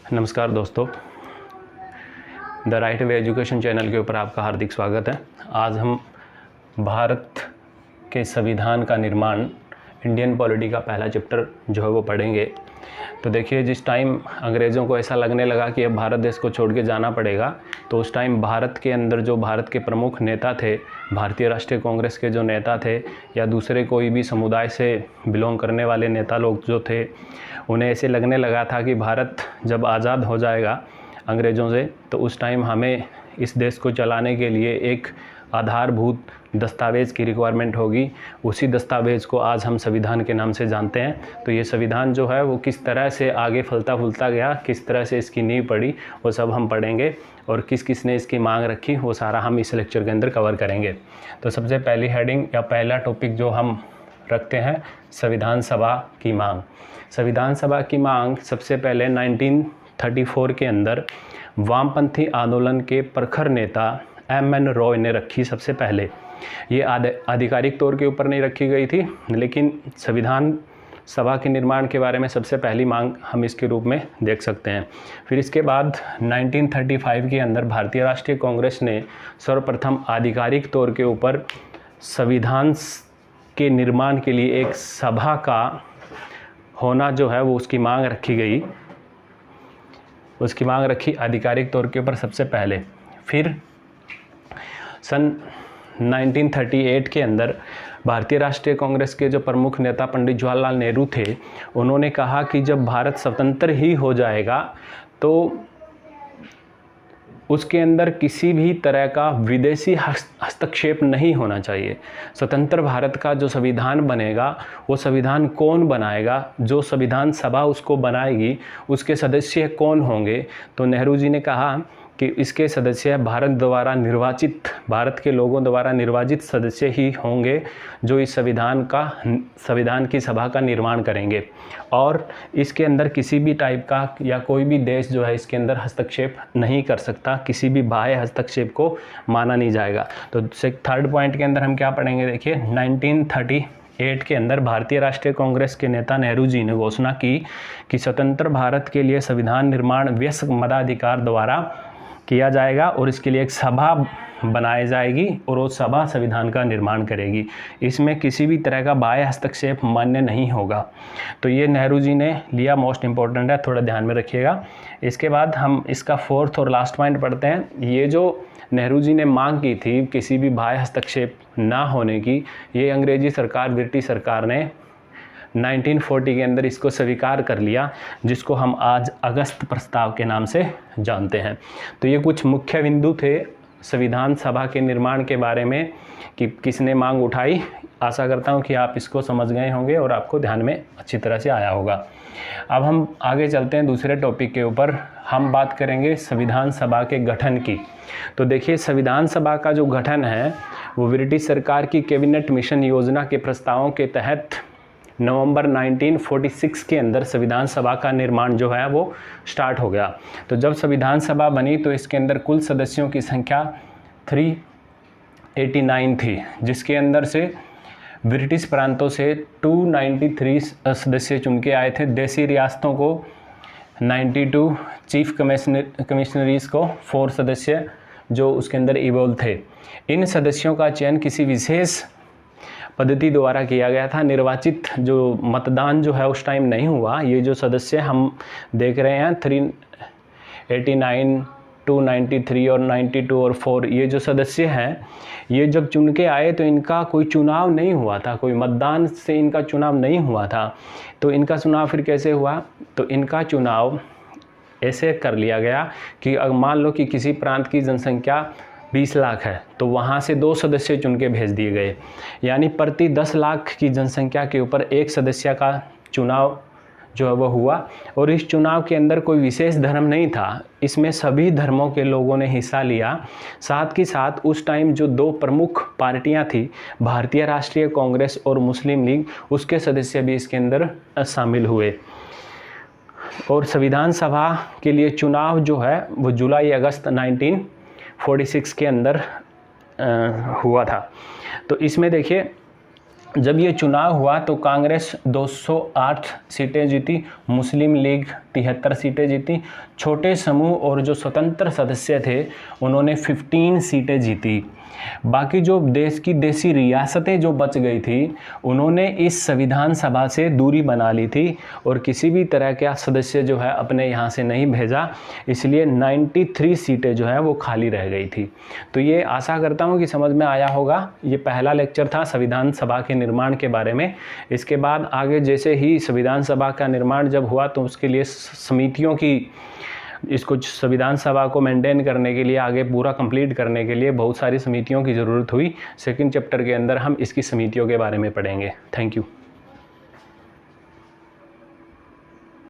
नमस्कार दोस्तों, the right way education channel के ऊपर आपका हार्दिक स्वागत है। आज हम भारत के संविधान का निर्माण, इंडियन पॉलिटी का पहला चैप्टर जो है वो पढ़ेंगे। तो देखिए, जिस टाइम अंग्रेज़ों को ऐसा लगने लगा कि अब भारत देश को छोड़ के जाना पड़ेगा, तो उस टाइम भारत के अंदर जो भारत के प्रमुख नेता थे, भारतीय राष्ट्रीय कांग्रेस के जो नेता थे या दूसरे कोई भी समुदाय से बिलोंग करने वाले नेता लोग जो थे, उन्हें ऐसे लगने लगा था कि भारत जब आज़ाद हो जाएगा अंग्रेज़ों से, तो उस टाइम हमें इस देश को चलाने के लिए एक आधारभूत दस्तावेज़ की रिक्वायरमेंट होगी। उसी दस्तावेज़ को आज हम संविधान के नाम से जानते हैं। तो ये संविधान जो है वो किस तरह से आगे फलता फूलता गया, किस तरह से इसकी नींव पड़ी, वो सब हम पढ़ेंगे और किस किस ने इसकी मांग रखी, वो सारा हम इस लेक्चर के अंदर कवर करेंगे। तो सबसे पहली हेडिंग या पहला टॉपिक जो हम रखते हैं, संविधान सभा की मांग। संविधान सभा की मांग सबसे पहले 1934 के अंदर वामपंथी आंदोलन के प्रखर नेता M.N. रॉय ने रखी। सबसे पहले ये आधिकारिक तौर के ऊपर नहीं रखी गई थी, लेकिन संविधान सभा के निर्माण के बारे में सबसे पहली मांग हम इसके रूप में देख सकते हैं। फिर इसके बाद 1935 के अंदर भारतीय राष्ट्रीय कांग्रेस ने सर्वप्रथम आधिकारिक तौर के ऊपर संविधान के निर्माण के लिए एक सभा का होना जो है वो उसकी मांग रखी गई, उसकी मांग रखी आधिकारिक तौर के ऊपर सबसे पहले। फिर सन 1938 के अंदर भारतीय राष्ट्रीय कांग्रेस के जो प्रमुख नेता पंडित जवाहरलाल नेहरू थे, उन्होंने कहा कि जब भारत स्वतंत्र ही हो जाएगा तो उसके अंदर किसी भी तरह का विदेशी हस्तक्षेप नहीं होना चाहिए। स्वतंत्र भारत का जो संविधान बनेगा, वो संविधान कौन बनाएगा, जो संविधान सभा उसको बनाएगी, उसके सदस्य कौन होंगे। तो नेहरू जी ने कहा कि इसके सदस्य भारत के लोगों द्वारा निर्वाचित सदस्य ही होंगे जो इस संविधान की सभा का निर्माण करेंगे, और इसके अंदर किसी भी टाइप का या कोई भी देश जो है इसके अंदर हस्तक्षेप नहीं कर सकता, किसी भी बाह्य हस्तक्षेप को माना नहीं जाएगा। तो थर्ड पॉइंट के अंदर हम क्या पढ़ेंगे, देखिए 1938 के अंदर भारतीय राष्ट्रीय कांग्रेस के नेता नेहरू जी ने घोषणा की कि स्वतंत्र भारत के लिए संविधान निर्माण वयस्क मताधिकार द्वारा किया जाएगा और इसके लिए एक सभा बनाई जाएगी और वो सभा संविधान का निर्माण करेगी। इसमें किसी भी तरह का बाह्य हस्तक्षेप मान्य नहीं होगा। तो ये नेहरू जी ने लिया, मोस्ट इम्पोर्टेंट है, थोड़ा ध्यान में रखिएगा। इसके बाद हम इसका फोर्थ और लास्ट पॉइंट पढ़ते हैं। ये जो नेहरू जी ने मांग की थी किसी भी बाह्य हस्तक्षेप ना होने की, ये अंग्रेजी सरकार, ब्रिटिश सरकार ने 1940 के अंदर इसको स्वीकार कर लिया, जिसको हम आज अगस्त प्रस्ताव के नाम से जानते हैं। तो ये कुछ मुख्य बिंदु थे संविधान सभा के निर्माण के बारे में कि किसने मांग उठाई। आशा करता हूँ कि आप इसको समझ गए होंगे और आपको ध्यान में अच्छी तरह से आया होगा। अब हम आगे चलते हैं दूसरे टॉपिक के ऊपर। हम बात करेंगे संविधान सभा के गठन की। तो देखिए, संविधान सभा का जो गठन है वो ब्रिटिश सरकार की कैबिनेट मिशन योजना के प्रस्तावों के तहत नवंबर 1946 के अंदर संविधान सभा का निर्माण जो है वो स्टार्ट हो गया। तो जब संविधान सभा बनी तो इसके अंदर कुल सदस्यों की संख्या 389 थी, जिसके अंदर से ब्रिटिश प्रांतों से 293 सदस्य चुन के आए थे, देसी रियासतों को 92, चीफ कमिश्नरीज को 4 सदस्य जो उसके अंदर इवॉल्व थे। इन सदस्यों का चयन किसी विशेष पद्धति द्वारा किया गया था। निर्वाचित जो मतदान जो है उस टाइम नहीं हुआ। ये जो सदस्य हम देख रहे हैं 389, 293 और 92 और 4, ये जो सदस्य हैं, ये जब चुन के आए तो इनका कोई चुनाव नहीं हुआ था, कोई मतदान से इनका चुनाव नहीं हुआ था। तो इनका चुनाव फिर कैसे हुआ, तो इनका चुनाव ऐसे कर लिया गया कि अगर मान लो कि किसी प्रांत की जनसंख्या 20 लाख है तो वहाँ से 2 सदस्य चुन के भेज दिए गए, यानी प्रति 10 लाख की जनसंख्या के ऊपर एक सदस्य का चुनाव जो है वो हुआ। और इस चुनाव के अंदर कोई विशेष धर्म नहीं था, इसमें सभी धर्मों के लोगों ने हिस्सा लिया। साथ ही साथ उस टाइम जो 2 प्रमुख पार्टियां थी, भारतीय राष्ट्रीय कांग्रेस और मुस्लिम लीग, उसके सदस्य भी इसके अंदर शामिल हुए। और संविधान सभा के लिए चुनाव जो है वो जुलाई अगस्त 1946 के अंदर हुआ था। तो इसमें देखिए जब ये चुनाव हुआ तो कांग्रेस 208 सीटें जीती, मुस्लिम लीग 73 सीटें जीती, छोटे समूह और जो स्वतंत्र सदस्य थे उन्होंने 15 सीटें जीती। बाकी जो देश की देसी रियासतें जो बच गई थी उन्होंने इस संविधान सभा से दूरी बना ली थी और किसी भी तरह का सदस्य जो है अपने यहाँ से नहीं भेजा, इसलिए 93 सीटें जो है वो खाली रह गई थी। तो ये आशा करता हूँ कि समझ में आया होगा। ये पहला लेक्चर था संविधान सभा के निर्माण के बारे में। इसके बाद आगे जैसे ही संविधान सभा का निर्माण जब हुआ तो उसके लिए समितियों की, इसको संविधान सभा को मेंटेन करने के लिए, आगे पूरा कंप्लीट करने के लिए बहुत सारी समितियों की ज़रूरत हुई। सेकंड चैप्टर के अंदर हम इसकी समितियों के बारे में पढ़ेंगे। Thank you.